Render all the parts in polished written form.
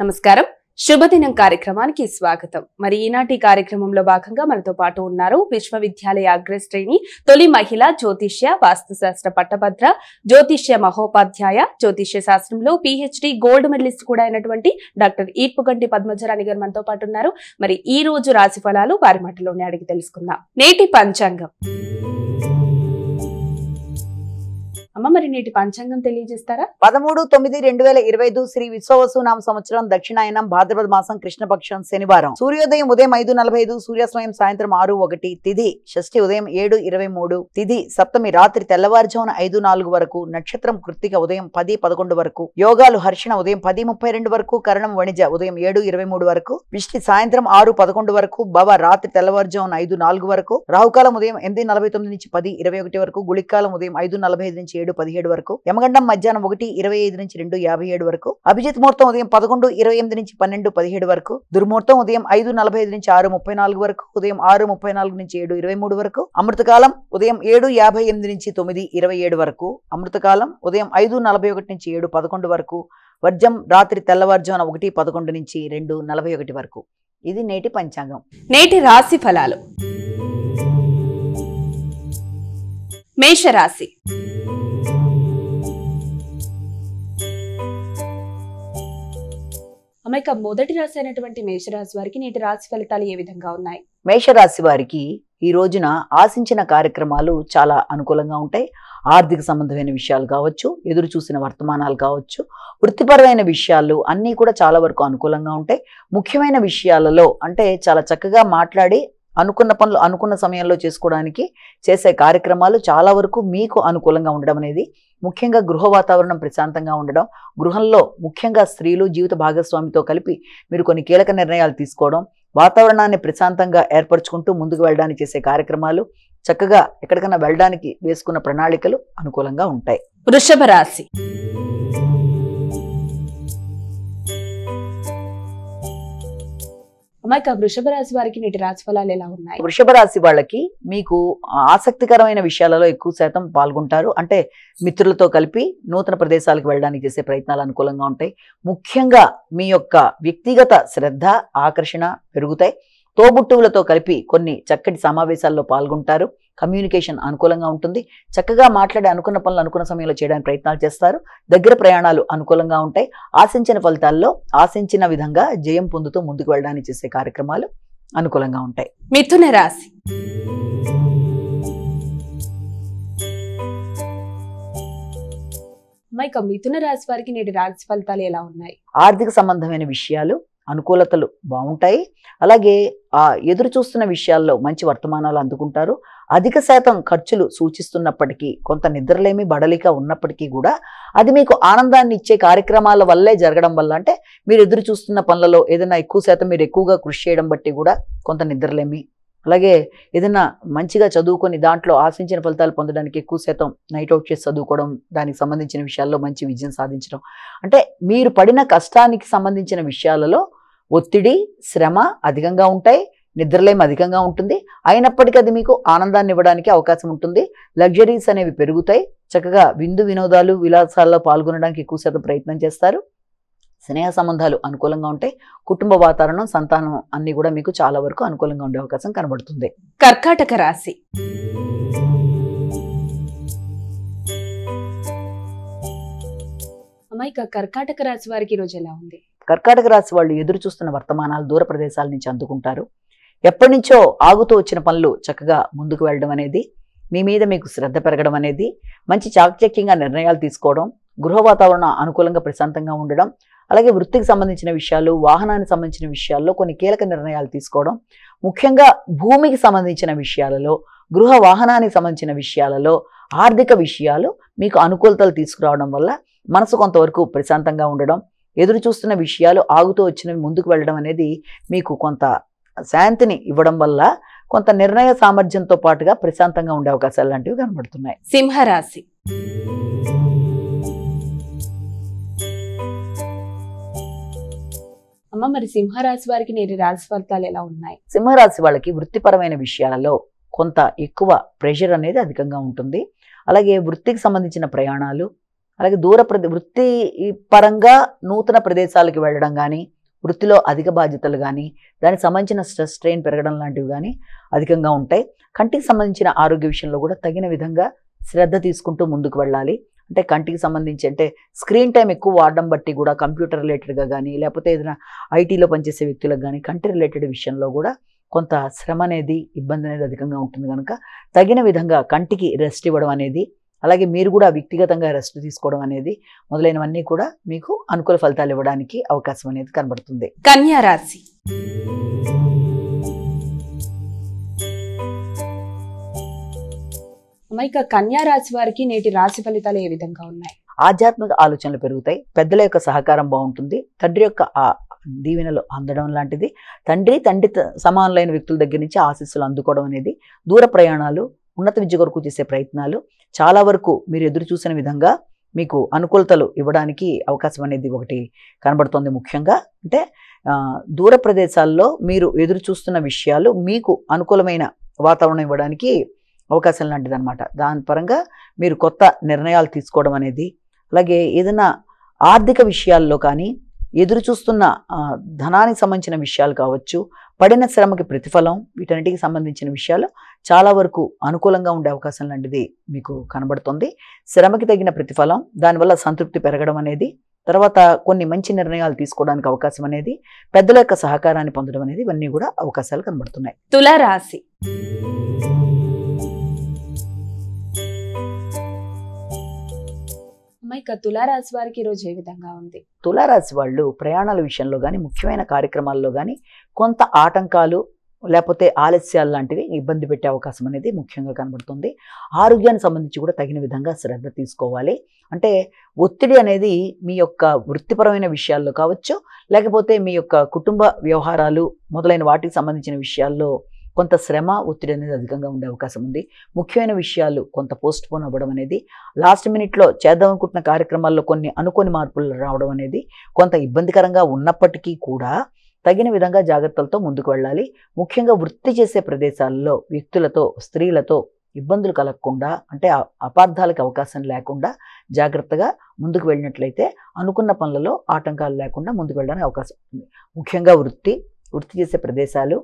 నమస్కారం, శుభదినం కార్యక్రమానికి స్వాగతం. మరి ఈనాటి కార్యక్రమంలో భాగంగా మనతో పాటు ఉన్నారు విశ్వవిద్యాలయ అగ్రశ్రేణి తొలి మహిళ జ్యోతిష్య వాస్తుశాస్త్ర పట్టభద్ర జ్యోతిష్య మహోపాధ్యాయ జ్యోతిష్య శాస్త్రంలో PhD గోల్డ్ మెడలిస్ట్ కూడా అయినటువంటి డాక్టర్ ఈర్పుగంటి పద్మజరాణి గారు మనతో పాటు ఉన్నారు. మరి ఈ రోజు రాశి ఫలాలు వారి మాటలోనే అడిగి తెలుసుకుందాం. నేటి పంచాంగం. అమ్మ, మరి నేటి పంచాంగం తెలియజేస్తారా? 13/9/2025 శ్రీ విశ్వవసునామ సంవత్సరం దక్షిణాయనం భాద్రపద మాసం కృష్ణపక్షం శనివారం. సూర్యోదయం ఉదయం 5:45, సూర్యాస్తమయం సాయంత్రం 6:01, తిథి షష్ఠి ఉదయం 7:23, తిథి సప్తమి రాత్రి తెల్లవారుజామున 5:04 వరకు, నక్షత్రం కృత్తిక ఉదయం 10:11 వరకు, యోగాలు హర్షణ ఉదయం 10:32 వరకు, కరణం వణిజ ఉదయం 7:23 వరకు, విష్టి సాయంత్రం 6:11 వరకు, భవ రాత్రి తెల్లవారుజామున 5:04 వరకు, రాహుకాలం ఉదయం 8:49 నుంచి 10:21 వరకు, గుళికాలం ఉదయం 5:45 నుంచి 7:17 వరకు, యమగండం మధ్యాహ్నం 1:25 నుంచి 2:57 వరకు, అభిజిత్ ముహూర్తం ఉదయం 11:28 నుంచి 12:17 వరకు, దుర్ముహూర్తం ఉదయం 5:45 నుంచి 6:34 వరకు, ఉదయం 6:34 నుంచి 7:23 వరకు, అమృతకాలం ఉదయం 7:58 నుంచి 9:27 వరకు, అమృతకాలం ఉదయం 5:41 నుంచి 7:11 వరకు, వర్జం రాత్రి తెల్లవారుజామున 1:11 నుంచి 2:41 వరకు. ఇది నేటి పంచాంగం. నేటి రాశి ఫలాలు. మేషరాశి. అమ్మాయిక మొదటి రాశి అయినటువంటి మేషరాశి వారికి నేటి రాశి ఫలితాలు ఏ విధంగా ఉన్నాయి? మేషరాశి వారికి ఈ రోజున ఆశించిన కార్యక్రమాలు చాలా అనుకూలంగా ఉంటాయి. ఆర్థిక సంబంధమైన విషయాలు కావచ్చు, ఎదురు చూసిన వర్తమానాలు కావచ్చు, వృత్తిపరమైన విషయాలు అన్నీ కూడా చాలా వరకు అనుకూలంగా ఉంటాయి. ముఖ్యమైన విషయాలలో అంటే చాలా చక్కగా మాట్లాడి అనుకున్న పనులు అనుకున్న సమయంలో చేసుకోవడానికి చేసే కార్యక్రమాలు చాలా వరకు మీకు అనుకూలంగా ఉండడం అనేది, ముఖ్యంగా గృహ వాతావరణం ప్రశాంతంగా ఉండడం, గృహంలో ముఖ్యంగా స్త్రీలు జీవిత భాగస్వామితో కలిపి మీరు కొన్ని కీలక నిర్ణయాలు తీసుకోవడం, వాతావరణాన్ని ప్రశాంతంగా ఏర్పరచుకుంటూ ముందుకు వెళ్ళడానికి చేసే కార్యక్రమాలు, చక్కగా ఎక్కడికైనా వెళ్ళడానికి వేసుకున్న ప్రణాళికలు అనుకూలంగా ఉంటాయి. వృషభ రాశి. అమ్మాయిక వృషభ రాశి వారికి నేటి రాశి ఫలాలు ఎలా ఉన్నాయి? వృషభ రాశి వాళ్ళకి మీకు ఆసక్తికరమైన విషయాలలో ఎక్కువ శాతం పాల్గొంటారు. అంటే మిత్రులతో కలిపి నూతన ప్రదేశాలకు వెళ్ళడానికి చేసే ప్రయత్నాలు అనుకూలంగా ఉంటాయి. ముఖ్యంగా మీ యొక్క వ్యక్తిగత శ్రద్ధ ఆకర్షణ పెరుగుతాయి. తోబుట్టువులతో కలిపి కొన్ని చక్కటి సమావేశాల్లో పాల్గొంటారు. కమ్యూనికేషన్ అనుకూలంగా ఉంటుంది. చక్కగా మాట్లాడి అనుకున్న పనులు అనుకున్న సమయంలో చేయడానికి ప్రయత్నాలు చేస్తారు. దగ్గర ప్రయాణాలు అనుకూలంగా ఉంటాయి. ఆశించిన ఫలితాల్లో ఆశించిన విధంగా జయం పొందుతూ ముందుకు వెళ్ళడానికి చేసే కార్యక్రమాలు అనుకూలంగా ఉంటాయి. మిథున రాశి. అమ్మాయిక మిథున రాశి వారికి నేటి రాశి ఫలితాలు ఎలా ఉన్నాయి? ఆర్థిక సంబంధమైన విషయాలు అనుకూలతలు బాగుంటాయి. అలాగే ఎదురు చూస్తున్న విషయాల్లో మంచి వర్తమానాలు అందుకుంటారు. అధిక శాతం ఖర్చులు సూచిస్తున్నప్పటికీ, కొంత నిద్రలేమి బడలిక ఉన్నప్పటికీ కూడా అది మీకు ఆనందాన్ని ఇచ్చే కార్యక్రమాల వల్లే జరగడం వల్ల, అంటే మీరు ఎదురు చూస్తున్న పనులలో ఏదైనా ఎక్కువ శాతం మీరు ఎక్కువగా కృషి చేయడం బట్టి కూడా కొంత నిద్రలేమి, అలాగే ఏదైనా మంచిగా చదువుకొని దాంట్లో ఆశించిన ఫలితాలు పొందడానికి ఎక్కువ శాతం నైట్ అవుట్ చేసి చదువుకోవడం, దానికి సంబంధించిన విషయాల్లో మంచి విజయం సాధించడం, అంటే మీరు పడిన కష్టానికి సంబంధించిన విషయాలలో ఒత్తిడి శ్రమ అధికంగా ఉంటాయి. నిద్రలేమి అధికంగా ఉంటుంది. అయినప్పటికీ అది మీకు ఆనందాన్ని ఇవ్వడానికి అవకాశం ఉంటుంది. లగ్జరీస్ అనేవి పెరుగుతాయి. చక్కగా విందు వినోదాలు విలాసాల్లో పాల్గొనడానికి ఎక్కువ శాతం ప్రయత్నం చేస్తారు. స్నేహ సంబంధాలు అనుకూలంగా ఉంటాయి. కుటుంబ వాతావరణం సంతానం అన్ని కూడా మీకు చాలా వరకు అనుకూలంగా ఉండే అవకాశం కనబడుతుంది. కర్కాటక రాశి. అమ్మాయిక కర్కాటక రాశి వారికి ఈరోజు ఎలా ఉంది? కర్కాటక రాశి వాళ్ళు ఎదురు చూస్తున్న వర్తమానాలు దూర ప్రదేశాల నుంచి అందుకుంటారు. ఎప్పటి నుంచో ఆగుతూ వచ్చిన పనులు చక్కగా ముందుకు వెళ్ళడం అనేది, మీ మీద మీకు శ్రద్ధ పెరగడం అనేది, మంచి చాకచక్యంగా నిర్ణయాలు తీసుకోవడం, గృహ వాతావరణం అనుకూలంగా ప్రశాంతంగా ఉండడం, అలాగే వృత్తికి సంబంధించిన విషయాలు వాహనానికి సంబంధించిన విషయాల్లో కొన్ని కీలక నిర్ణయాలు తీసుకోవడం, ముఖ్యంగా భూమికి సంబంధించిన విషయాలలో గృహ వాహనానికి సంబంధించిన విషయాలలో ఆర్థిక విషయాలు మీకు అనుకూలతలు తీసుకురావడం వల్ల మనసు కొంతవరకు ప్రశాంతంగా ఉండడం, ఎదురు చూస్తున్న విషయాలు ఆగుతూ వచ్చినవి ముందుకు వెళ్ళడం అనేది మీకు కొంత శాంతిని ఇవ్వడం వల్ల కొంత నిర్ణయ సామర్థ్యంతో పాటుగా ప్రశాంతంగా ఉండే అవకాశాలు లాంటివి కనబడుతున్నాయి. సింహరాశి. అమ్మ, మరి సింహరాశి వారికి నేటి రాశి ఫలితాలు ఎలా ఉన్నాయి? సింహరాశి వాళ్ళకి వృత్తిపరమైన విషయాలలో కొంత ఎక్కువ ప్రెషర్ అనేది అధికంగా ఉంటుంది. అలాగే వృత్తికి సంబంధించిన ప్రయాణాలు, అలాగే వృత్తి పరంగా నూతన ప్రదేశాలకు వెళ్ళడం కానీ, వృత్తిలో అధిక బాధ్యతలు కానీ, దానికి సంబంధించిన స్ట్రెస్ స్ట్రెయిన్ పెరగడం లాంటివి కానీ అధికంగా ఉంటాయి. కంటికి సంబంధించిన ఆరోగ్య విషయంలో కూడా తగిన విధంగా శ్రద్ధ తీసుకుంటూ ముందుకు వెళ్ళాలి. అంటే కంటికి సంబంధించి అంటే స్క్రీన్ టైం ఎక్కువ వాడడం బట్టి కూడా కంప్యూటర్ రిలేటెడ్గా కానీ, లేకపోతే ఏదైనా ఐటీలో పనిచేసే వ్యక్తులకు కానీ కంటి రిలేటెడ్ విషయంలో కూడా కొంత శ్రమ అనేది, ఇబ్బంది అనేది అధికంగా ఉంటుంది కనుక తగిన విధంగా కంటికి రెస్ట్ ఇవ్వడం అనేది, అలాగే మీరు కూడా వ్యక్తిగతంగా రెస్ట్ తీసుకోవడం అనేది మొదలైనవన్నీ కూడా మీకు అనుకూల ఫలితాలు ఇవ్వడానికి అవకాశం అనేది కనబడుతుంది. కన్యా రాశి. ఇక కన్యా రాశి వారికి నేటి రాశి ఫలితాలు ఏ విధంగా ఉన్నాయి? ఆధ్యాత్మిక ఆలోచనలు పెరుగుతాయి. పెద్దల యొక్క సహకారం బాగుంటుంది. తండ్రి యొక్క దీవెనలు అందడం లాంటిది, తండ్రి సమానులైన వ్యక్తుల దగ్గర నుంచి ఆశీస్సులు అందుకోవడం అనేది, దూర ప్రయాణాలు, ఉన్నత విద్య కొరకు చేసే ప్రయత్నాలు చాలా వరకు మీరు ఎదురు చూసిన విధంగా మీకు అనుకూలతలు ఇవ్వడానికి అవకాశం అనేది ఒకటి కనబడుతుంది. ముఖ్యంగా అంటే దూర ప్రదేశాల్లో మీరు ఎదురు చూస్తున్న విషయాలు మీకు అనుకూలమైన వాతావరణం ఇవ్వడానికి అవకాశం లాంటిది అనమాట. దాని పరంగా మీరు కొత్త నిర్ణయాలు తీసుకోవడం అనేది, అలాగే ఏదైనా ఆర్థిక విషయాల్లో కానీ, ఎదురు చూస్తున్న ధనానికి సంబంధించిన విషయాలు కావచ్చు, పడిన శ్రమకి ప్రతిఫలం, వీటన్నిటికి సంబంధించిన విషయాలు చాలా వరకు అనుకూలంగా ఉండే అవకాశం లాంటిది మీకు కనబడుతుంది. శ్రమకి తగిన ప్రతిఫలం, దానివల్ల సంతృప్తి పెరగడం అనేది, తర్వాత కొన్ని మంచి నిర్ణయాలు తీసుకోవడానికి అవకాశం అనేది, పెద్దల యొక్క సహకారాన్ని పొందడం అనేది, ఇవన్నీ కూడా అవకాశాలు కనబడుతున్నాయి. తులారాశి. ఇక తులారాశి వారికి ఈరోజు ఏ విధంగా ఉంది? తులారాశి వాళ్ళు ప్రయాణాల విషయంలో కానీ, ముఖ్యమైన కార్యక్రమాల్లో కానీ కొంత ఆటంకాలు లేకపోతే ఆలస్యాలు లాంటివి ఇబ్బంది పెట్టే అవకాశం అనేది ముఖ్యంగా కనబడుతుంది. ఆరోగ్యానికి సంబంధించి కూడా తగిన విధంగా శ్రద్ధ తీసుకోవాలి. అంటే ఒత్తిడి అనేది మీ యొక్క వృత్తిపరమైన విషయాల్లో కావచ్చు, లేకపోతే మీ యొక్క కుటుంబ వ్యవహారాలు మొదలైన వాటికి సంబంధించిన విషయాల్లో కొంత శ్రమ, ఒత్తిడి అనేది అధికంగా ఉండే అవకాశం ఉంది. ముఖ్యమైన విషయాలు కొంత పోస్ట్ పోన్ అవ్వడం అనేది, లాస్ట్ మినిట్లో చేద్దాం అనుకుంటున్న కార్యక్రమాల్లో కొన్ని అనుకోని మార్పులు రావడం అనేది కొంత ఇబ్బందికరంగా ఉన్నప్పటికీ కూడా తగిన విధంగా జాగ్రత్తలతో ముందుకు వెళ్ళాలి. ముఖ్యంగా వృత్తి చేసే ప్రదేశాల్లో వ్యక్తులతో, స్త్రీలతో ఇబ్బందులు కలగకుండా, అంటే అపార్థాలకు అవకాశం లేకుండా జాగ్రత్తగా ముందుకు వెళ్ళినట్లయితే అనుకున్న పనులలో ఆటంకాలు లేకుండా ముందుకు వెళ్ళడానికి అవకాశం ఉంది. ముఖ్యంగా వృత్తి చేసే ప్రదేశాలు,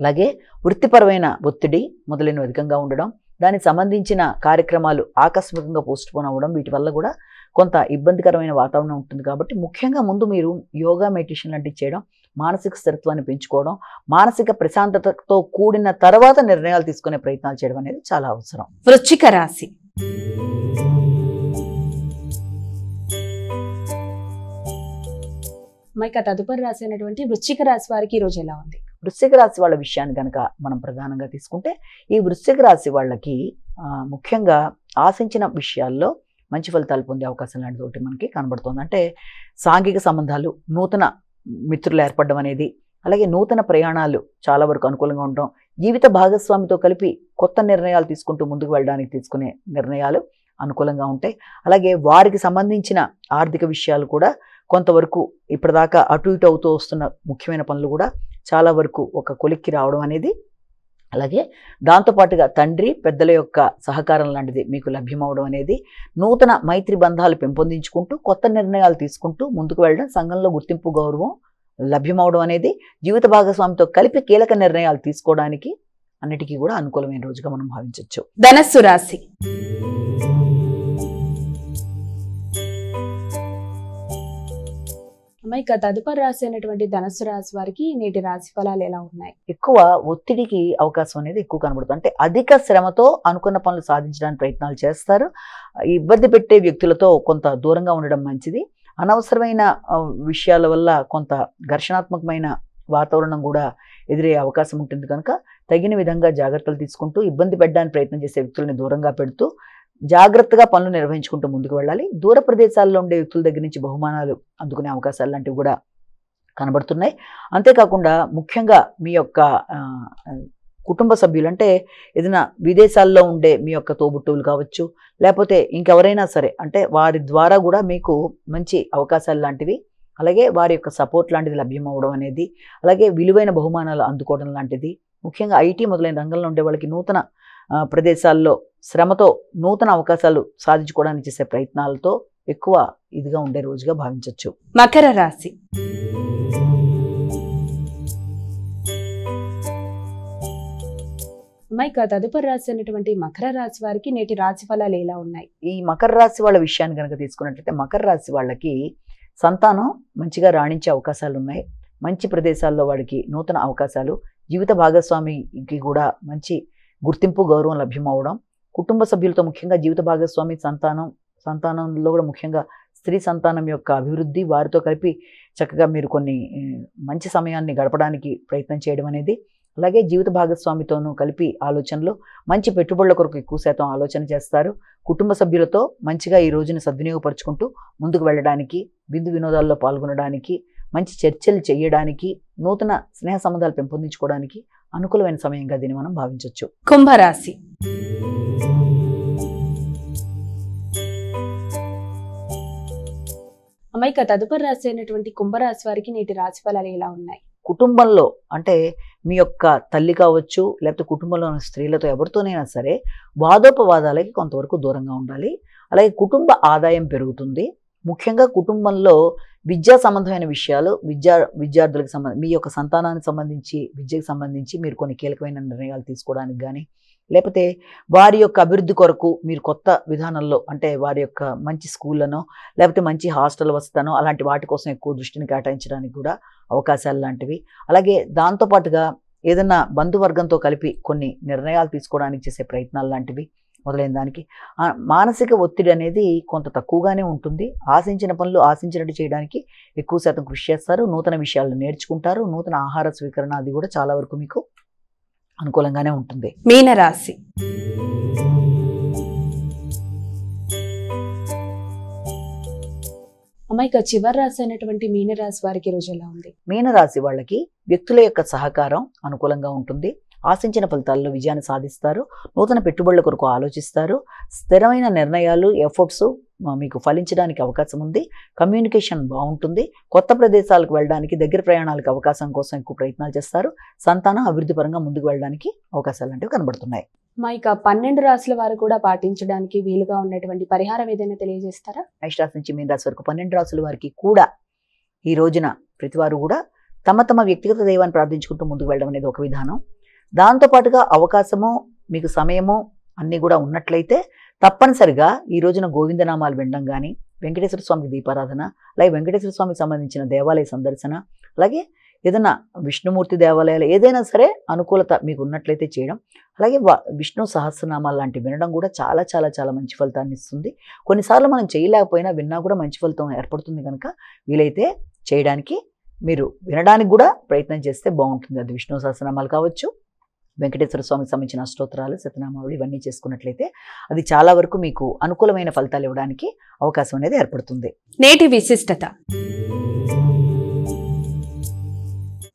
అలాగే వృత్తిపరమైన ఒత్తిడి మొదలైనవి అధికంగా ఉండడం, దానికి సంబంధించిన కార్యక్రమాలు ఆకస్మికంగా పోస్ట్ పోన్ అవ్వడం, వీటి వల్ల కూడా కొంత ఇబ్బందికరమైన వాతావరణం ఉంటుంది. కాబట్టి ముఖ్యంగా ముందు మీరు యోగా, మెడిటేషన్ లాంటివి చేయడం, మానసిక స్థిరత్వాన్ని పెంచుకోవడం, మానసిక ప్రశాంతతతో కూడిన తర్వాత నిర్ణయాలు తీసుకునే ప్రయత్నాలు చేయడం అనేది చాలా అవసరం. వృశ్చిక రాశి. ఇక తదుపరి రాశి అయినటువంటి వృశ్చిక రాశి వారికి ఈరోజు ఎలా ఉంది? వృశ్చిక రాశి వాళ్ళ విషయాన్ని కనుక మనం ప్రధానంగా తీసుకుంటే, ఈ వృశ్చిక రాశి వాళ్ళకి ముఖ్యంగా ఆశించిన విషయాల్లో మంచి ఫలితాలు పొందే అవకాశం లాంటిది ఒకటి మనకి కనబడుతుంది. అంటే సాంఘిక సంబంధాలు, నూతన మిత్రులు ఏర్పడడం అనేది, అలాగే నూతన ప్రయాణాలు చాలా వరకు అనుకూలంగా ఉండడం, జీవిత భాగస్వామితో కలిపి కొత్త నిర్ణయాలు తీసుకుంటూ ముందుకు వెళ్ళడానికి తీసుకునే నిర్ణయాలు అనుకూలంగా ఉంటాయి. అలాగే వారికి సంబంధించిన ఆర్థిక విషయాలు కూడా కొంతవరకు ఇప్పటిదాకా అటు ఇటు అవుతూ వస్తున్న ముఖ్యమైన పనులు కూడా చాలా వరకు ఒక కొలిక్కి రావడం అనేది, అలాగే దాంతోపాటుగా తండ్రి, పెద్దల యొక్క సహకారం లాంటిది మీకు లభ్యమవడం అనేది, నూతన మైత్రి బంధాలు పెంపొందించుకుంటూ కొత్త నిర్ణయాలు తీసుకుంటూ ముందుకు వెళ్ళడం, సంఘంలో గుర్తింపు, గౌరవం లభ్యమవడం అనేది, జీవిత భాగస్వామితో కలిపి కీలక నిర్ణయాలు తీసుకోవడానికి అన్నిటికీ కూడా అనుకూలమైన రోజుగా మనం భావించవచ్చు. ధనస్సు రాశి. ఇక తదుపరి రాశి అయినటువంటి ధనస్సు రాశి వారికి నేటి రాశి ఫలాలు ఎలా ఉన్నాయి? ఎక్కువ ఒత్తిడికి అవకాశం అనేది ఎక్కువ కనబడుతుంది. అంటే అధిక శ్రమతో అనుకున్న పనులు సాధించడానికి ప్రయత్నాలు చేస్తారు. ఇబ్బంది పెట్టే వ్యక్తులతో కొంత దూరంగా ఉండడం మంచిది. అనవసరమైన విషయాల వల్ల కొంత ఘర్షణాత్మకమైన వాతావరణం కూడా ఎదురయ్యే అవకాశం ఉంటుంది కనుక తగిన విధంగా జాగ్రత్తలు తీసుకుంటూ ఇబ్బంది పెట్టడానికి ప్రయత్నం చేసే వ్యక్తులని దూరంగా పెడుతూ జాగ్రత్తగా పనులు నిర్వహించుకుంటూ ముందుకు వెళ్ళాలి. దూర ప్రదేశాల్లో ఉండే వ్యక్తుల దగ్గర నుంచి బహుమానాలు అందుకునే అవకాశాలు లాంటివి కూడా కనబడుతున్నాయి. అంతేకాకుండా ముఖ్యంగా మీ యొక్క కుటుంబ సభ్యులు, అంటే ఏదైనా విదేశాల్లో ఉండే మీ యొక్క తోబుట్టువులు కావచ్చు, లేకపోతే ఇంకెవరైనా సరే, అంటే వారి ద్వారా కూడా మీకు మంచి అవకాశాలు లాంటివి, అలాగే వారి యొక్క సపోర్ట్ లాంటిది లభ్యమవడం అనేది, అలాగే విలువైన బహుమానాలు అందుకోవడం లాంటిది, ముఖ్యంగా ఐటీ మొదలైన రంగంలో ఉండే వాళ్ళకి నూతన ప్రదేశాల్లో శ్రమతో నూతన అవకాశాలు సాధించుకోవడానికి చేసే ప్రయత్నాలతో ఎక్కువ ఇదిగా ఉండే రోజుగా భావించవచ్చు. మకర రాశి. మైక తదుపరి రాశి అయినటువంటి మకర రాశి వారికి నేటి రాశి ఫలాలు ఎలా ఉన్నాయి? ఈ మకర రాశి వాళ్ళ విషయాన్ని కనుక తీసుకున్నట్లయితే మకర రాశి వాళ్ళకి సంతానం మంచిగా రాణించే అవకాశాలు ఉన్నాయి. మంచి ప్రదేశాల్లో వాడికి నూతన అవకాశాలు, జీవిత భాగస్వామికి కూడా మంచి గుర్తింపు గౌరవం లభ్యమవడం, కుటుంబ సభ్యులతో ముఖ్యంగా జీవిత భాగస్వామి సంతానంలో కూడా ముఖ్యంగా స్త్రీ సంతానం యొక్క అభివృద్ధి, వారితో కలిపి చక్కగా మీరు కొన్ని మంచి సమయాన్ని గడపడానికి ప్రయత్నం చేయడం అనేది, అలాగే జీవిత భాగస్వామితోనూ కలిపి ఆలోచనలు, మంచి పెట్టుబడుల కొరకు ఎక్కువ శాతం ఆలోచన చేస్తారు. కుటుంబ సభ్యులతో మంచిగా ఈ రోజుని సద్వినియోగపరుచుకుంటూ ముందుకు వెళ్ళడానికి, విందు వినోదాల్లో పాల్గొనడానికి, మంచి చర్చలు చేయడానికి, నూతన స్నేహ సంబంధాలు పెంపొందించుకోవడానికి అనుకూలమైన సమయంగా దీన్ని మనం భావించవచ్చు. కుంభరాశి. అమ్మాయిక తదుపరి రాశి అయినటువంటి కుంభరాశి వారికి నేటి రాశి ఫలాలు ఎలా ఉన్నాయి? కుటుంబంలో అంటే మీ యొక్క తల్లి కావచ్చు, లేకపోతే కుటుంబంలో ఉన్న స్త్రీలతో ఎవరితోనైనా సరే వాదోపవాదాలకి కొంతవరకు దూరంగా ఉండాలి. అలాగే కుటుంబ ఆదాయం పెరుగుతుంది. ముఖ్యంగా కుటుంబంలో విద్యా సంబంధమైన విషయాలు, విద్యార్థులకు సంబంధించి, మీ యొక్క సంతానానికి సంబంధించి, విద్యకు సంబంధించి మీరు కొన్ని కీలకమైన నిర్ణయాలు తీసుకోవడానికి కానీ, లేకపోతే వారి యొక్క అభివృద్ధి కొరకు మీరు కొత్త విధానంలో, అంటే వారి యొక్క మంచి స్కూళ్ళనో లేకపోతే మంచి హాస్టల్ వసతనో అలాంటి వాటి కోసం ఎక్కువ దృష్టిని కేటాయించడానికి కూడా అవకాశాలు లాంటివి. అలాగే దాంతోపాటుగా ఏదైనా బంధువర్గంతో కలిపి కొన్ని నిర్ణయాలు తీసుకోవడానికి చేసే ప్రయత్నాలు లాంటివి మొదలైన దానికి మానసిక ఒత్తిడి అనేది కొంత తక్కువగానే ఉంటుంది. ఆశించిన పనులు ఆశించినట్టు చేయడానికి ఎక్కువ శాతం కృషి చేస్తారు. నూతన విషయాలను నేర్చుకుంటారు. నూతన ఆహార స్వీకరణ అది కూడా చాలా వరకు మీకు అనుకూలంగానే ఉంటుంది. మీనరాశి. అమ్మాయిక చివరి రాశి అయినటువంటి మీనరాశి వారికి రోజు ఎలా ఉంది? మీనరాశి వాళ్ళకి వ్యక్తుల యొక్క సహకారం అనుకూలంగా ఉంటుంది. ఆశించిన ఫలితాల్లో విజయాన్ని సాధిస్తారు. నూతన పెట్టుబడుల కొరకు ఆలోచిస్తారు. స్థిరమైన నిర్ణయాలు, ఎఫర్ట్స్ మీకు ఫలించడానికి అవకాశం ఉంది. కమ్యూనికేషన్ బాగుంటుంది. కొత్త ప్రదేశాలకు వెళ్ళడానికి, దగ్గర ప్రయాణాలకు అవకాశం కోసం ఎక్కువ ప్రయత్నాలు చేస్తారు. సంతానం అభివృద్ధి పరంగా ముందుకు వెళ్ళడానికి అవకాశాలు లాంటివి కనబడుతున్నాయి. మా ఇక 12 రాశుల వారు కూడా పాటించడానికి వీలుగా ఉన్నటువంటి పరిహారం ఏదైనా తెలియజేస్తారా? మేషరాశి నుంచి మీన రాశి వరకు 12 రాశుల వారికి కూడా ఈ రోజున ప్రతివారు కూడా తమ తమ వ్యక్తిగత దైవాన్ని ప్రార్థించుకుంటూ ముందుకు వెళ్ళడం అనేది ఒక విధానం. దాంతోపాటుగా అవకాశము, మీకు సమయము అన్నీ కూడా ఉన్నట్లయితే తప్పనిసరిగా ఈ రోజున గోవిందనామాలు వినడం కానీ, వెంకటేశ్వర స్వామికి దీపారాధన, అలాగే వెంకటేశ్వర స్వామికి సంబంధించిన దేవాలయ సందర్శన, అలాగే ఏదైనా విష్ణుమూర్తి దేవాలయాలు ఏదైనా సరే అనుకూలత మీకు ఉన్నట్లయితే చేయడం, అలాగే విష్ణు సహస్రనామాలు లాంటివి వినడం కూడా చాలా చాలా చాలా మంచి ఫలితాన్ని ఇస్తుంది. కొన్నిసార్లు మనం చేయలేకపోయినా విన్నా కూడా మంచి ఫలితం ఏర్పడుతుంది కనుక వీలైతే చేయడానికి, మీరు వినడానికి కూడా ప్రయత్నం చేస్తే బాగుంటుంది. అది విష్ణు సహస్రనామాలు కావచ్చు, వెంకటేశ్వర స్వామికి సంబంధించిన అష్టోత్తరాలు, శతనామావళి ఇవన్నీ చేసుకున్నట్లయితే అది చాలా వరకు మీకు అనుకూలమైన ఫలితాలు ఇవ్వడానికి అవకాశం అనేది ఏర్పడుతుంది. నేటి విశిష్టత.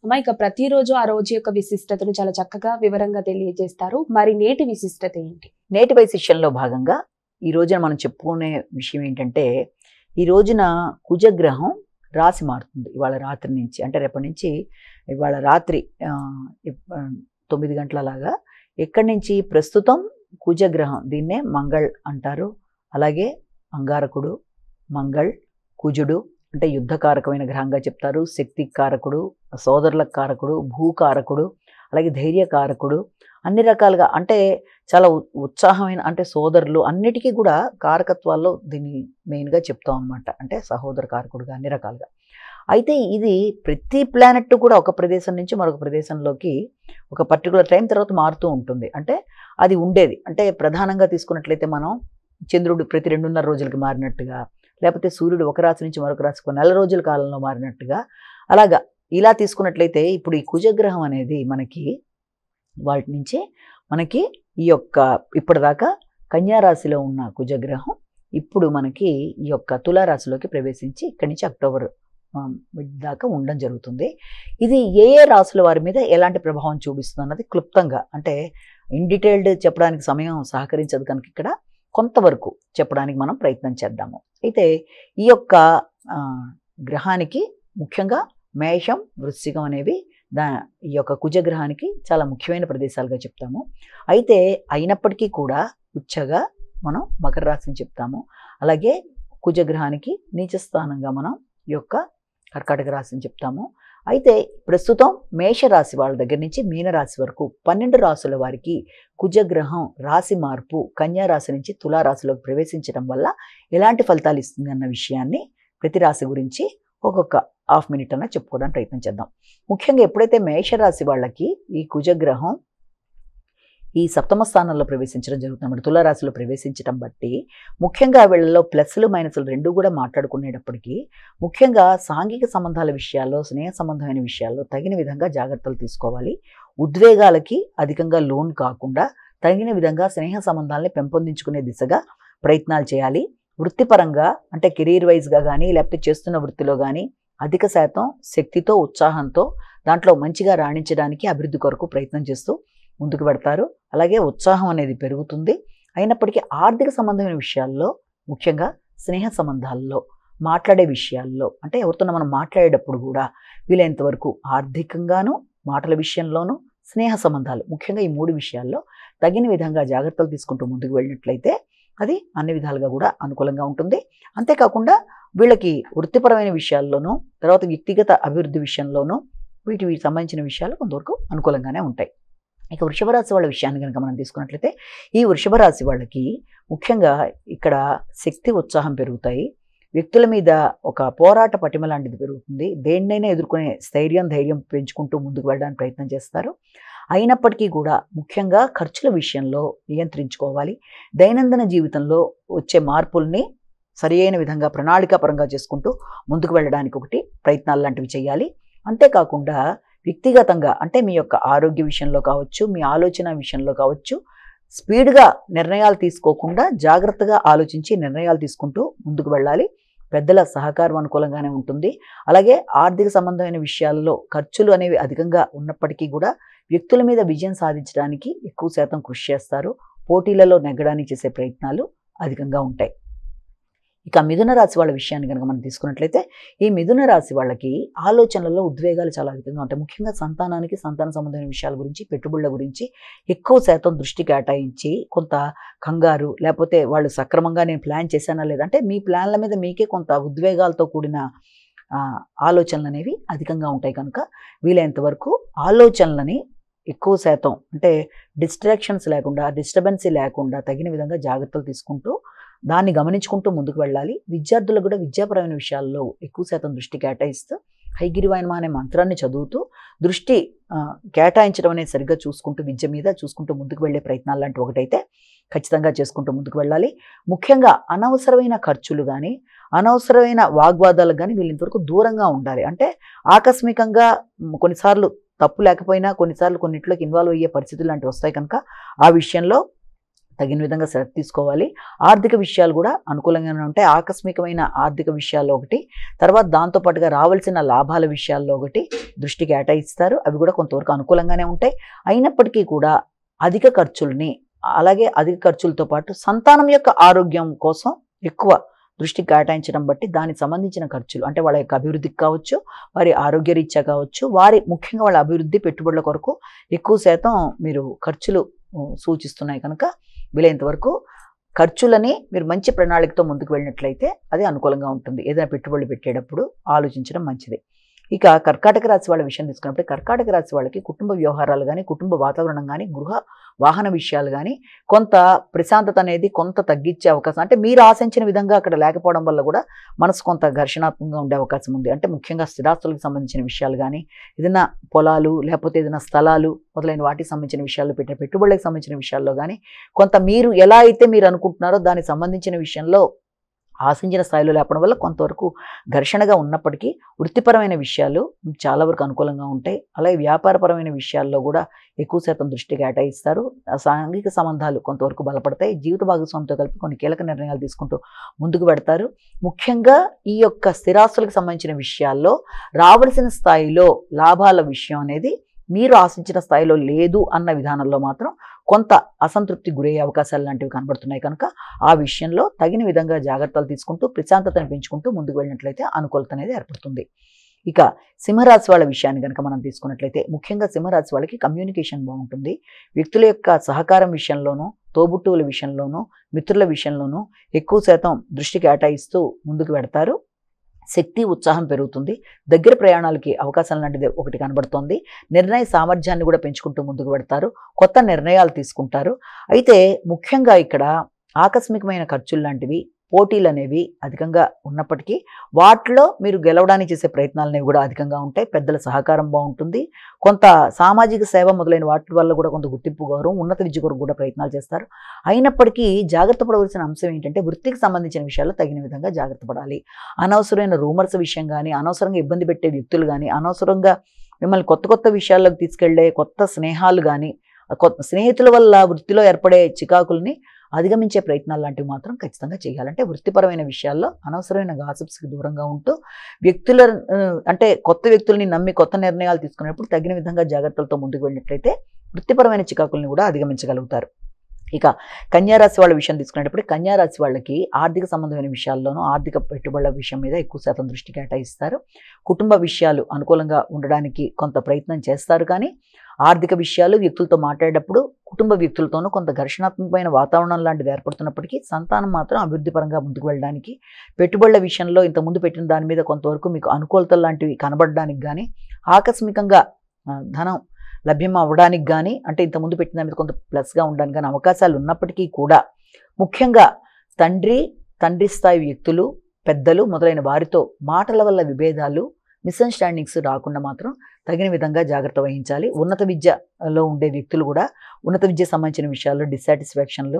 అమ్మాయిక ప్రతిరోజు ఆ రోజు యొక్క విశిష్టతను చాలా చక్కగా వివరంగా తెలియజేస్తారు. మరి నేటి విశిష్టత ఏంటి? నేటి వైశిష్యంలో భాగంగా ఈ రోజున మనం చెప్పుకునే విషయం ఏంటంటే, ఈ రోజున కుజగ్రహం రాశి మారుతుంది. ఇవాళ రాత్రి నుంచి, అంటే రేపటి నుంచి ఇవాళ రాత్రి 9 గంటలలాగా ఎక్కడి నుంచి ప్రస్తుతం కుజగ్రహం, దీన్నే మంగళ్ అంటారు. అలాగే అంగారకుడు, మంగళ్, కుజుడు అంటే యుద్ధకారకమైన గ్రహంగా చెప్తారు. శక్తి కారకుడు, సోదరుల కారకుడు, భూకారకుడు, అలాగే ధైర్యకారకుడు, అన్ని రకాలుగా అంటే చాలా ఉత్సాహమైన, అంటే సోదరులు అన్నిటికీ కూడా కారకత్వాల్లో దీన్ని మెయిన్గా చెప్తాం అనమాట. అంటే సహోదర కారకుడుగా అన్ని రకాలుగా. అయితే ఇది ప్రతి ప్లానెట్ కూడా ఒక ప్రదేశం నుంచి మరొక ప్రదేశంలోకి ఒక పర్టికులర్ టైం తర్వాత మారుతూ ఉంటుంది. అంటే అది ఉండేది, అంటే ప్రధానంగా తీసుకున్నట్లయితే మనం చంద్రుడు ప్రతి 2.5 రోజులకి మారినట్టుగా, లేకపోతే సూర్యుడు ఒక రాశి నుంచి మరొక రాశికి నెల రోజుల కాలంలో మారినట్టుగా, అలాగా ఇలా తీసుకున్నట్లయితే ఇప్పుడు ఈ కుజగ్రహం అనేది మనకి వాటి నుంచి మనకి ఈ యొక్క ఇప్పటిదాకా కన్యారాశిలో ఉన్న కుజగ్రహం ఇప్పుడు మనకి ఈ యొక్క తులారాశిలోకి ప్రవేశించి ఇక్కడి నుంచి అక్టోబర్ దాకా ఉండడం జరుగుతుంది. ఇది ఏ ఏ రాశుల వారి మీద ఎలాంటి ప్రభావం చూపిస్తుంది అన్నది క్లుప్తంగా, అంటే ఇన్ డీటెయిల్డ్ చెప్పడానికి సమయం సహకరించదు కనుక ఇక్కడ కొంతవరకు చెప్పడానికి మనం ప్రయత్నం చేద్దాము. అయితే ఈ యొక్క గ్రహానికి ముఖ్యంగా మేషం, వృశ్చికం అనేవి ఈ యొక్క కుజగ్రహానికి చాలా ముఖ్యమైన ప్రదేశాలుగా చెప్తాము. అయితే అయినప్పటికీ కూడా ఉచ్చగా మనం మకర రాశిని చెప్తాము. అలాగే కుజగ్రహానికి నీచ స్థానంగా మనం ఈ యొక్క కర్కాటక రాశిని చెప్తాము. అయితే ప్రస్తుతం మేషరాశి వాళ్ళ దగ్గర నుంచి మీనరాశి వరకు 12 రాశుల వారికి కుజగ్రహం రాశి మార్పు కన్యా రాశి నుంచి తులారాశిలోకి ప్రవేశించడం వల్ల ఎలాంటి ఫలితాలు ఇస్తుంది అన్న విషయాన్ని ప్రతి రాశి గురించి ఒక్కొక్క హాఫ్ మినిట్ అన్న చెప్పుకోవడానికి ప్రయత్నం చేద్దాం. ముఖ్యంగా ఎప్పుడైతే మేషరాశి వాళ్ళకి ఈ కుజగ్రహం ఈ సప్తమ స్థానంలో ప్రవేశించడం జరుగుతుంది, తులారాశిలో ప్రవేశించడం బట్టి ముఖ్యంగా వీళ్ళలో ప్లస్లు మైనస్లు రెండు కూడా మాట్లాడుకునేటప్పటికీ ముఖ్యంగా సాంఘిక సంబంధాల విషయాల్లో, స్నేహ సంబంధమైన విషయాల్లో తగిన విధంగా జాగ్రత్తలు తీసుకోవాలి. ఉద్వేగాలకి అధికంగా లోన్ కాకుండా తగిన విధంగా స్నేహ సంబంధాలని పెంపొందించుకునే దిశగా ప్రయత్నాలు చేయాలి. వృత్తిపరంగా అంటే కెరీర్ వైజ్గా కానీ లేకపోతే చేస్తున్న వృత్తిలో కానీ అధిక శాతం శక్తితో ఉత్సాహంతో దాంట్లో మంచిగా రాణించడానికి అభివృద్ధి కొరకు ప్రయత్నం చేస్తూ ముందుకు పెడతారు. అలాగే ఉత్సాహం అనేది పెరుగుతుంది. అయినప్పటికీ ఆర్థిక సంబంధమైన విషయాల్లో ముఖ్యంగా స్నేహ సంబంధాల్లో మాట్లాడే విషయాల్లో అంటే ఎవరితోనో మనం మాట్లాడేటప్పుడు కూడా వీలైనంత వరకు ఆర్థికంగాను మాటల విషయంలోనూ స్నేహ సంబంధాలు ముఖ్యంగా ఈ 3 విషయాల్లో తగిన విధంగా జాగ్రత్తలు తీసుకుంటూ ముందుకు వెళ్ళినట్లయితే అది అన్ని విధాలుగా కూడా అనుకూలంగా ఉంటుంది. అంతేకాకుండా వీళ్ళకి వృత్తిపరమైన విషయాల్లోనూ తర్వాత వ్యక్తిగత అభివృద్ధి విషయంలోనూ వీటికి సంబంధించిన విషయాలు కొంతవరకు అనుకూలంగానే ఉంటాయి. ఇక వృషభ రాశి వాళ్ళ విషయాన్ని కనుక మనం తీసుకున్నట్లయితే ఈ వృషభ రాశి వాళ్ళకి ముఖ్యంగా ఇక్కడ శక్తి ఉత్సాహం పెరుగుతాయి. వ్యక్తుల మీద ఒక పోరాట పటిమ లాంటిది పెరుగుతుంది. దేన్నైనా ఎదుర్కొనే ధైర్యం పెంచుకుంటూ ముందుకు వెళ్ళడానికి ప్రయత్నం చేస్తారు. అయినప్పటికీ కూడా ముఖ్యంగా ఖర్చుల విషయంలో నియంత్రించుకోవాలి. దైనందిన జీవితంలో వచ్చే మార్పుల్ని సరి అయిన విధంగా ప్రణాళికాపరంగా చేసుకుంటూ ముందుకు వెళ్ళడానికి ఒకటి ప్రయత్నాలు లాంటివి చేయాలి. అంతేకాకుండా వ్యక్తిగతంగా అంటే మీ యొక్క ఆరోగ్య విషయంలో కావచ్చు, మీ ఆలోచన విషయంలో కావచ్చు, స్పీడ్గా నిర్ణయాలు తీసుకోకుండా జాగ్రత్తగా ఆలోచించి నిర్ణయాలు తీసుకుంటూ ముందుకు వెళ్ళాలి. పెద్దల సహకారం అనుకూలంగానే ఉంటుంది. అలాగే ఆర్థిక సంబంధమైన విషయాల్లో ఖర్చులు అనేవి అధికంగా ఉన్నప్పటికీ కూడా వ్యక్తుల మీద విజయం సాధించడానికి ఎక్కువ శాతం కృషి చేస్తారు. పోటీలలో నెగ్గడానికి చేసే ప్రయత్నాలు అధికంగా ఉంటాయి. ఇక మిథున రాశి వాళ్ళ విషయాన్ని కనుక మనం తీసుకున్నట్లయితే ఈ మిథున రాశి వాళ్ళకి ఆలోచనలలో ఉద్వేగాలు చాలా అధికంగా ఉంటాయి. ముఖ్యంగా సంతానానికి సంతాన సంబంధమైన విషయాల గురించి, పెట్టుబడుల గురించి ఎక్కువ శాతం దృష్టి కేటాయించి కొంత కంగారు లేకపోతే వాళ్ళు సక్రమంగా నేను ప్లాన్ చేశానా లేదంటే మీ ప్లాన్ల మీద మీకే కొంత ఉద్వేగాలతో కూడిన ఆలోచనలు అనేవి అధికంగా ఉంటాయి. కనుక వీలైనంత వరకు ఆలోచనలని ఎక్కువ శాతం అంటే డిస్ట్రాక్షన్స్ లేకుండా, డిస్టర్బెన్సీ లేకుండా తగిన విధంగా జాగ్రత్తలు తీసుకుంటూ దాన్ని గమనించుకుంటూ ముందుకు వెళ్ళాలి. విద్యార్థులకు కూడా విద్యాపరమైన విషయాల్లో ఎక్కువ శాతం దృష్టి కేటాయిస్తూ హైగిరివాయనమా అనే మంత్రాన్ని చదువుతూ దృష్టి కేటాయించడం అనేది సరిగ్గా చూసుకుంటూ విద్య మీద చూసుకుంటూ ముందుకు వెళ్ళే ప్రయత్నాలు లాంటి ఒకటైతే ఖచ్చితంగా చేసుకుంటూ ముందుకు వెళ్ళాలి. ముఖ్యంగా అనవసరమైన ఖర్చులు కానీ అనవసరమైన వాగ్వాదాలకు కానీ వీళ్ళంతవరకు దూరంగా ఉండాలి. అంటే ఆకస్మికంగా కొన్నిసార్లు తప్పు లేకపోయినా కొన్నిసార్లు కొన్నిట్లోకి ఇన్వాల్వ్ అయ్యే పరిస్థితులు లాంటివి వస్తాయి. కనుక ఆ విషయంలో తగిన విధంగా శ్రద్ధ తీసుకోవాలి. ఆర్థిక విషయాలు కూడా అనుకూలంగానే ఉంటాయి. ఆకస్మికమైన ఆర్థిక విషయాల్లో ఒకటి, తర్వాత దాంతోపాటుగా రావాల్సిన లాభాల విషయాల్లో ఒకటి దృష్టి కేటాయిస్తారు. అవి కూడా కొంతవరకు అనుకూలంగానే ఉంటాయి. అయినప్పటికీ కూడా అధిక ఖర్చుల్ని అలాగే అధిక ఖర్చులతో పాటు సంతానం యొక్క ఆరోగ్యం కోసం ఎక్కువ దృష్టి కేటాయించడం బట్టి దానికి సంబంధించిన ఖర్చులు అంటే వాళ్ళ యొక్క అభివృద్ధికి కావచ్చు, వారి ఆరోగ్య రీత్యా కావచ్చు, వారి ముఖ్యంగా వాళ్ళ అభివృద్ధి పెట్టుబడుల కొరకు ఎక్కువ శాతం మీరు ఖర్చులు సూచిస్తున్నాయి. కనుక వీలైనంత వరకు ఖర్చులని మీరు మంచి ప్రణాళికతో ముందుకు వెళ్ళినట్లయితే అది అనుకూలంగా ఉంటుంది. ఏదైనా పెట్టుబడులు పెట్టేటప్పుడు ఆలోచించడం మంచిది. ఇక కర్కాటక రాశి వాళ్ళ విషయం తీసుకున్నప్పుడు కర్కాటక రాశి వాళ్ళకి కుటుంబ వ్యవహారాలు కానీ, కుటుంబ వాతావరణం కానీ, గృహ వాహన విషయాలు కానీ కొంత ప్రశాంతత అనేది కొంత తగ్గించే అవకాశం, అంటే మీరు ఆశించిన విధంగా అక్కడ లేకపోవడం వల్ల కూడా మనసు కొంత ఘర్షణాత్మకంగా ఉండే అవకాశం ఉంది. అంటే ముఖ్యంగా స్థిరాస్తులకు సంబంధించిన విషయాలు కానీ, ఏదైనా పొలాలు లేకపోతే ఏదైనా స్థలాలు మొదలైన వాటికి సంబంధించిన విషయాల్లో పెట్టిన పెట్టుబడులకు సంబంధించిన విషయాల్లో కానీ కొంత మీరు ఎలా అయితే మీరు అనుకుంటున్నారో దానికి సంబంధించిన విషయంలో ఆశించిన స్థాయిలో లేపడం వల్ల కొంతవరకు ఘర్షణగా ఉన్నప్పటికీ వృత్తిపరమైన విషయాలు చాలా వరకు అనుకూలంగా ఉంటాయి. అలాగే వ్యాపారపరమైన విషయాల్లో కూడా ఎక్కువ శాతం దృష్టి కేటాయిస్తారు. సాంఘిక సంబంధాలు కొంతవరకు బలపడతాయి. జీవిత భాగస్వామితో కలిపి కొన్ని కీలక నిర్ణయాలు తీసుకుంటూ ముందుకు పెడతారు. ముఖ్యంగా ఈ యొక్క స్థిరాస్తులకు సంబంధించిన విషయాల్లో రావాల్సిన స్థాయిలో లాభాల విషయం అనేది మీరు ఆశించిన స్థాయిలో లేదు అన్న విధానంలో మాత్రం కొంత అసంతృప్తి గురయ్యే అవకాశాలు లాంటివి కనబడుతున్నాయి. కనుక ఆ విషయంలో తగిన విధంగా జాగ్రత్తలు తీసుకుంటూ ప్రశాంతతను పెంచుకుంటూ ముందుకు వెళ్ళినట్లయితే అనుకూలత అనేది ఏర్పడుతుంది. ఇక సింహరాశి వాళ్ళ విషయాన్ని కనుక మనం తీసుకున్నట్లయితే ముఖ్యంగా సింహరాశి వాళ్ళకి కమ్యూనికేషన్ బాగుంటుంది. వ్యక్తుల యొక్క సహకారం విషయంలోనూ, తోబుట్టువుల విషయంలోనూ, మిత్రుల విషయంలోనూ ఎక్కువ శాతం దృష్టి కేటాయిస్తూ ముందుకు పెడతారు. శక్తి, ఉత్సాహం పెరుగుతుంది. దగ్గర ప్రయాణాలకి అవకాశం లాంటిది ఒకటి కనబడుతోంది. నిర్ణయ సామర్థ్యాన్ని కూడా పెంచుకుంటూ ముందుకు పెడతారు. కొత్త నిర్ణయాలు తీసుకుంటారు. అయితే ముఖ్యంగా ఇక్కడ ఆకస్మికమైన ఖర్చులు లాంటివి, పోటీలు అనేవి అధికంగా ఉన్నప్పటికీ వాటిలో మీరు గెలవడానికి చేసే ప్రయత్నాలు అనేవి కూడా అధికంగా ఉంటాయి. పెద్దల సహకారం బాగుంటుంది. కొంత సామాజిక సేవ మొదలైన వాటి వల్ల కూడా కొంత గుర్తింపు, గౌరవం, ఉన్నత విద్య కొరకు కూడా ప్రయత్నాలు చేస్తారు. అయినప్పటికీ జాగ్రత్త పడవలసిన అంశం ఏంటంటే వృత్తికి సంబంధించిన విషయాల్లో తగిన విధంగా జాగ్రత్త పడాలి. అనవసరమైన రూమర్స్ విషయం కానీ, అనవసరంగా ఇబ్బంది పెట్టే వ్యక్తులు కానీ, అనవసరంగా మిమ్మల్ని కొత్త కొత్త విషయాల్లోకి తీసుకెళ్లే కొత్త స్నేహాలు కానీ, కొత్త స్నేహితుల వల్ల వృత్తిలో ఏర్పడే చికాకుల్ని అధిగమించే ప్రయత్నాలు లాంటివి మాత్రం ఖచ్చితంగా చేయాలంటే వృత్తిపరమైన విషయాల్లో అనవసరమైన గాసిప్స్కి దూరంగా ఉంటూ వ్యక్తుల అంటే కొత్త వ్యక్తుల్ని నమ్మి కొత్త నిర్ణయాలు తీసుకునేప్పుడు తగిన విధంగా జాగ్రత్తలతో ముందుకు వెళ్ళినట్లయితే వృత్తిపరమైన చికాకుల్ని కూడా అధిగమించగలుగుతారు. ఇక కన్యారాశి వాళ్ళ విషయం తీసుకునేటప్పుడు కన్యారాశి వాళ్ళకి ఆర్థిక సంబంధమైన విషయాల్లోనూ, ఆర్థిక పెట్టుబడుల విషయం మీద ఎక్కువ శాతం దృష్టి కేటాయిస్తారు. కుటుంబ విషయాలు అనుకూలంగా ఉండడానికి కొంత ప్రయత్నం చేస్తారు. కానీ ఆర్థిక విషయాలు వ్యక్తులతో మాట్లాడేటప్పుడు కుటుంబ వ్యక్తులతోనూ కొంత ఘర్షణాత్మకమైన వాతావరణం లాంటిది ఏర్పడుతున్నప్పటికీ సంతానం మాత్రం అభివృద్ధి పరంగా ముందుకు వెళ్ళడానికి, పెట్టుబడుల విషయంలో ఇంతకుముందు పెట్టిన దాని మీద కొంతవరకు మీకు అనుకూలతలు లాంటివి కనబడడానికి కానీ, ఆకస్మికంగా ధనం లభ్యం అవ్వడానికి కానీ, అంటే ఇంతకుముందు పెట్టిన దాని మీద కొంత ప్లస్గా ఉండడానికి కానీ అవకాశాలు ఉన్నప్పటికీ కూడా ముఖ్యంగా తండ్రి స్థాయి వ్యక్తులు, పెద్దలు మొదలైన వారితో మాటల వల్ల విభేదాలు, మిస్అండర్స్టాండింగ్స్ రాకుండా మాత్రం తగిన విధంగా జాగ్రత్త వహించాలి. ఉన్నత విద్యలో ఉండే వ్యక్తులు కూడా ఉన్నత విద్యకు సంబంధించిన విషయాల్లో డిస్సాటిస్ఫాక్షన్లు,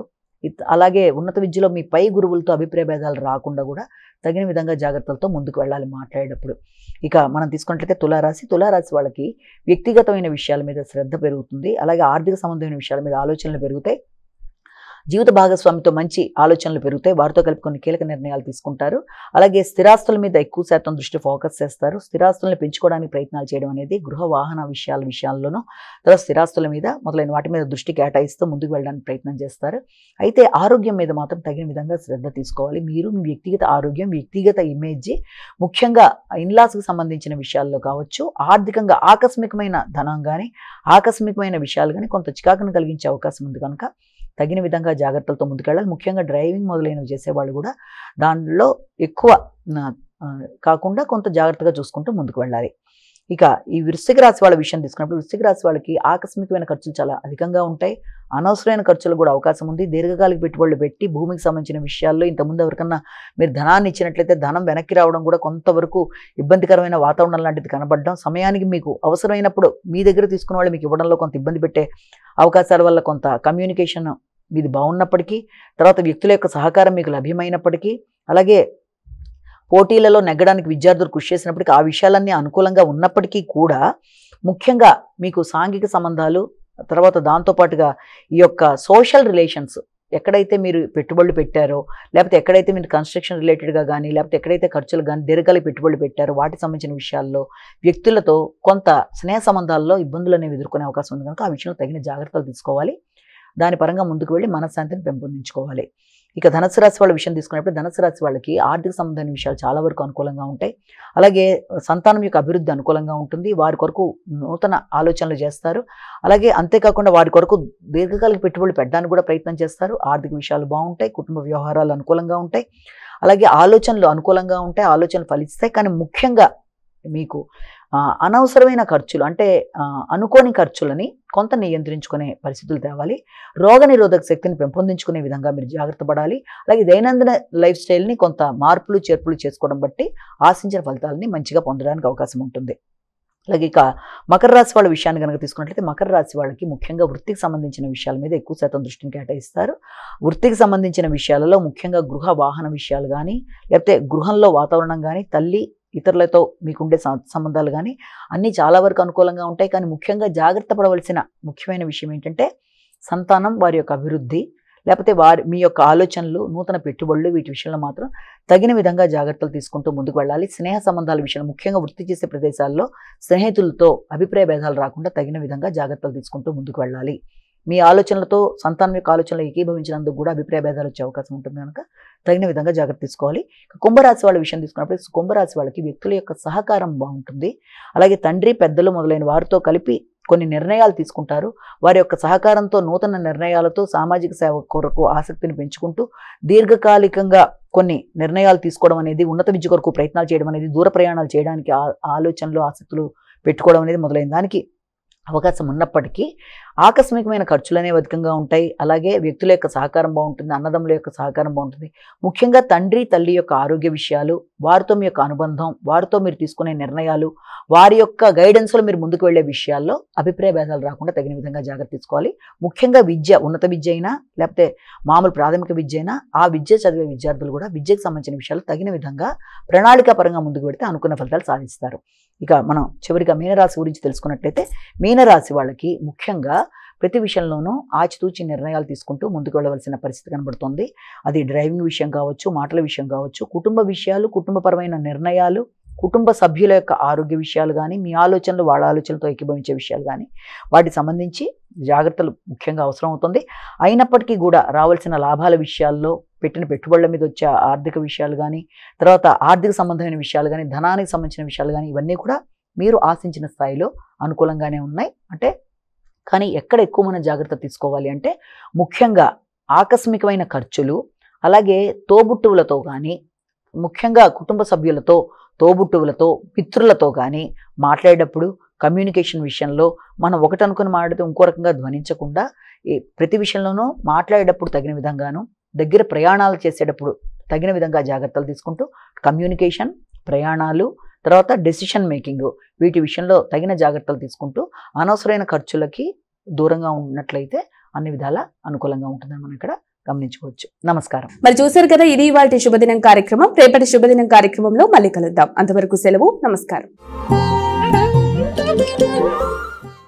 అలాగే ఉన్నత విద్యలో మీ పై గురువులతో అభిప్రాయ భేదాలు రాకుండా కూడా తగిన విధంగా జాగ్రత్తలతో ముందుకు వెళ్ళాలి మాట్లాడేటప్పుడు. ఇక మనం తీసుకున్నట్లయితే తులారాశి వాళ్ళకి వ్యక్తిగతమైన విషయాల మీద శ్రద్ధ పెరుగుతుంది. అలాగే ఆర్థిక సంబంధమైన విషయాల మీద ఆలోచనలు పెరుగుతాయి. జీవిత భాగస్వామితో మంచి ఆలోచనలు పెరుగుతాయి. వారితో కలిపి కొన్ని కీలక నిర్ణయాలు తీసుకుంటారు. అలాగే స్థిరాస్తుల మీద ఎక్కువ శాతం దృష్టి ఫోకస్ చేస్తారు. స్థిరాస్తులను పెంచుకోవడానికి ప్రయత్నాలు చేయడం అనేది గృహ వాహన విషయాల్లోనూ, తర్వాత స్థిరాస్తుల మీద మొదలైన వాటి మీద దృష్టి కేటాయిస్తూ ముందుకు వెళ్ళడానికి ప్రయత్నం చేస్తారు. అయితే ఆరోగ్యం మీద మాత్రం తగిన విధంగా శ్రద్ధ తీసుకోవాలి. మీరు మీ వ్యక్తిగత ఆరోగ్యం, వ్యక్తిగత ఇమేజ్, ముఖ్యంగా ఇన్లాస్కి సంబంధించిన విషయాల్లో కావచ్చు, ఆర్థికంగా ఆకస్మికమైన ధనం కానీ, ఆకస్మికమైన విషయాలు కానీ కొంత చికాకును కలిగించే అవకాశం ఉంది కనుక తగిన విధంగా జాగ్రత్తలతో ముందుకెళ్ళాలి. ముఖ్యంగా డ్రైవింగ్ మొదలైనవి చేసేవాళ్ళు కూడా దానిలో ఎక్కువ కాకుండా కొంత జాగ్రత్తగా చూసుకుంటూ ముందుకు వెళ్ళాలి. ఇక ఈ వృశ్చిక రాశి వాళ్ళ విషయం తీసుకున్నప్పుడు వృశ్చిక రాశి వాళ్ళకి ఆకస్మికమైన ఖర్చులు చాలా అధికంగా ఉంటాయి. అనవసరమైన ఖర్చులకు కూడా అవకాశం ఉంది. దీర్ఘకాలిక పెట్టుబడులు పెట్టి భూమికి సంబంధించిన విషయాల్లో ఇంతకుముందు ఎవరికన్నా మీరు ధనాన్ని ఇచ్చినట్లయితే ధనం వెనక్కి రావడం కూడా కొంతవరకు ఇబ్బందికరమైన వాతావరణం లాంటిది కనబడడం, సమయానికి మీకు అవసరమైనప్పుడు మీ దగ్గర తీసుకున్న వాళ్ళు మీకు ఇవ్వడంలో కొంత ఇబ్బంది పెట్టే అవకాశాల వల్ల కొంత కమ్యూనికేషన్ మీది బాగున్నప్పటికీ, తర్వాత వ్యక్తుల యొక్క సహకారం మీకు లభ్యమైనప్పటికీ, అలాగే పోటీలలో నెగ్గడానికి విద్యార్థులు కృషి చేసినప్పటికీ ఆ విషయాలన్నీ అనుకూలంగా ఉన్నప్పటికీ కూడా ముఖ్యంగా మీకు సాంఘిక సంబంధాలు, తర్వాత దాంతోపాటుగా ఈ యొక్క సోషల్ రిలేషన్స్ ఎక్కడైతే మీరు పెట్టుబడులు పెట్టారో, లేకపోతే ఎక్కడైతే మీరు కన్స్ట్రక్షన్ రిలేటెడ్గా కానీ, లేకపోతే ఎక్కడైతే ఖర్చులు కానీ దీర్ఘకాలిక పెట్టుబడులు పెట్టారో వాటికి సంబంధించిన విషయాల్లో వ్యక్తులతో కొంత స్నేహ సంబంధాల్లో ఇబ్బందులు అనేవి ఎదుర్కొనే అవకాశం ఉంది కనుక ఆ విషయంలో తగిన జాగ్రత్తలు తీసుకోవాలి. దాని పరంగా ముందుకు వెళ్ళి మనశ్శాంతిని పెంపొందించుకోవాలి. ఇక ధనుసు రాశి వాళ్ళ విషయం తీసుకున్నప్పుడు ధనుసు రాశి వాళ్ళకి ఆర్థిక సంబంధమైన విషయాలు చాలా వరకు అనుకూలంగా ఉంటాయి. అలాగే సంతానం యొక్క అభివృద్ధి అనుకూలంగా ఉంటుంది. వారి కొరకు నూతన ఆలోచనలు చేస్తారు. అలాగే అంతేకాకుండా వారి కొరకు దీర్ఘకాలిక పెట్టుబడులు పెట్టడానికి కూడా ప్రయత్నం చేస్తారు. ఆర్థిక విషయాలు బాగుంటాయి. కుటుంబ వ్యవహారాలు అనుకూలంగా ఉంటాయి. అలాగే ఆలోచనలు అనుకూలంగా ఉంటాయి. ఆలోచనలు ఫలిస్తాయి. కానీ ముఖ్యంగా మీకు అనవసరమైన ఖర్చులు అంటే అనుకోని ఖర్చులని కొంత నియంత్రించుకునే పరిస్థితులు తేవాలి. రోగనిరోధక శక్తిని పెంపొందించుకునే విధంగా మీరు జాగ్రత్త పడాలి. అలాగే దైనందిన లైఫ్ స్టైల్ని కొంత మార్పులు చేర్పులు చేసుకోవడం బట్టి ఆశించిన ఫలితాలని మంచిగా పొందడానికి అవకాశం ఉంటుంది. అలాగే ఇక మకర రాశి వాళ్ళ విషయాన్ని కనుక తీసుకున్నట్లయితే మకర రాశి వాళ్ళకి ముఖ్యంగా వృత్తికి సంబంధించిన విషయాల మీద ఎక్కువ శాతం దృష్టిని కేటాయిస్తారు. వృత్తికి సంబంధించిన విషయాలలో ముఖ్యంగా గృహ వాహన విషయాలు కానీ, లేకపోతే గృహంలో వాతావరణం కానీ, తల్లి ఇతరులతో మీకుండే సంబంధాలు కానీ అన్నీ చాలా వరకు అనుకూలంగా ఉంటాయి. కానీ ముఖ్యంగా జాగ్రత్త పడవలసిన ముఖ్యమైన విషయం ఏంటంటే సంతానం, వారి యొక్క అభివృద్ధి, లేకపోతే మీ యొక్క ఆలోచనలు, నూతన పెట్టుబడులు వీటి విషయంలో మాత్రం తగిన విధంగా జాగ్రత్తలు తీసుకుంటూ ముందుకు వెళ్ళాలి. స్నేహ సంబంధాల విషయంలో ముఖ్యంగా వృత్తి చేసే ప్రదేశాల్లో స్నేహితులతో అభిప్రాయ భేదాలు రాకుండా తగిన విధంగా జాగ్రత్తలు తీసుకుంటూ ముందుకు వెళ్ళాలి. మీ ఆలోచనలతో సంతానం యొక్క ఆలోచనలు ఏకీభవించినందుకు కూడా అభిప్రాయ భేదాలు వచ్చే అవకాశం ఉంటుంది కనుక తగిన విధంగా జాగ్రత్త తీసుకోవాలి. కుంభరాశి వాళ్ళ విషయం తీసుకున్నప్పుడు కుంభరాశి వాళ్ళకి వ్యక్తుల యొక్క సహకారం బాగుంటుంది. అలాగే తండ్రి, పెద్దలు మొదలైన వారితో కలిపి కొన్ని నిర్ణయాలు తీసుకుంటారు. వారి యొక్క సహకారంతో నూతన నిర్ణయాలతో సామాజిక సేవ కొరకు ఆసక్తిని పెంచుకుంటూ దీర్ఘకాలికంగా కొన్ని నిర్ణయాలు తీసుకోవడం అనేది, ఉన్నత విద్య కొరకు ప్రయత్నాలు చేయడం అనేది, దూర ప్రయాణాలు చేయడానికి ఆలోచనలు, ఆసక్తులు పెట్టుకోవడం అనేది మొదలైన దానికి అవకాశం ఉన్నప్పటికీ ఆకస్మికమైన ఖర్చులు అనేవి అధికంగా ఉంటాయి. అలాగే వ్యక్తుల యొక్క సహకారం బాగుంటుంది, అన్నదమ్ముల యొక్క సహకారం బాగుంటుంది. ముఖ్యంగా తండ్రి, తల్లి యొక్క ఆరోగ్య విషయాలు, వారితో మీ యొక్క అనుబంధం, వారితో మీరు తీసుకునే నిర్ణయాలు, వారి యొక్క గైడెన్స్లో మీరు ముందుకు వెళ్లే విషయాల్లో అభిప్రాయ భేదాలు రాకుండా తగిన విధంగా జాగ్రత్త తీసుకోవాలి. ముఖ్యంగా విద్య, ఉన్నత విద్య అయినా లేకపోతే మామూలు ప్రాథమిక విద్య అయినా ఆ విద్య చదివే విద్యార్థులు కూడా విద్యకు సంబంధించిన విషయాలు తగిన విధంగా ప్రణాళికాపరంగా ముందుకు పెడితే అనుకున్న ఫలితాలు సాధిస్తారు. ఇక మనం చివరిగా మీనరాశి గురించి తెలుసుకున్నట్లయితే మీనరాశి వాళ్ళకి ముఖ్యంగా ప్రతి విషయంలోనూ ఆచితూచి నిర్ణయాలు తీసుకుంటూ ముందుకు వెళ్ళవలసిన పరిస్థితి కనబడుతుంది. అది డ్రైవింగ్ విషయం కావచ్చు, మాటల విషయం కావచ్చు, కుటుంబ విషయాలు, కుటుంబపరమైన నిర్ణయాలు, కుటుంబ సభ్యుల యొక్క ఆరోగ్య విషయాలు కానీ, మీ ఆలోచనలు వాళ్ళ ఆలోచనలతో ఏకీభవించే విషయాలు కానీ వాటికి సంబంధించి జాగ్రత్తలు ముఖ్యంగా అవసరం అవుతుంది. అయినప్పటికీ కూడా రావాల్సిన లాభాల విషయాల్లో, పెట్టిన పెట్టుబడుల మీద వచ్చే ఆర్థిక విషయాలు కానీ, తర్వాత ఆర్థిక సంబంధమైన విషయాలు కానీ, ధనానికి సంబంధించిన విషయాలు కానీ, ఇవన్నీ కూడా మీరు ఆశించిన స్థాయిలో అనుకూలంగానే ఉన్నాయి. కానీ ఎక్కడ ఎక్కువ మనం జాగ్రత్త తీసుకోవాలి అంటే ముఖ్యంగా ఆకస్మికమైన ఖర్చులు, అలాగే తోబుట్టువులతో కానీ, ముఖ్యంగా కుటుంబ సభ్యులతో, తోబుట్టువులతో, మిత్రులతో కానీ మాట్లాడేటప్పుడు కమ్యూనికేషన్ విషయంలో మనం ఒకటి అనుకుని మాట్లాడితే ఇంకో రకంగా ధ్వనించకుండా ప్రతి విషయంలోనూ మాట్లాడేటప్పుడు తగిన విధంగాను, దగ్గర ప్రయాణాలు చేసేటప్పుడు తగిన విధంగా జాగ్రత్తలు తీసుకుంటూ కమ్యూనికేషన్, ప్రయాణాలు, తర్వాత డెసిషన్ మేకింగ్, వీటి విషయంలో తగిన జాగ్రత్తలు తీసుకుంటూ అనవసరమైన ఖర్చులకి దూరంగా ఉన్నట్లయితే అన్ని విధాల అనుకూలంగా ఉంటుందని మనం ఇక్కడ గమనించుకోవచ్చు. నమస్కారం. మరి చూశారు కదా, ఇది ఇవాళ శుభదినం కార్యక్రమం. రేపటి శుభదినం కార్యక్రమంలో మళ్ళీ కలుద్దాం. అంతవరకు సెలవు. నమస్కారం.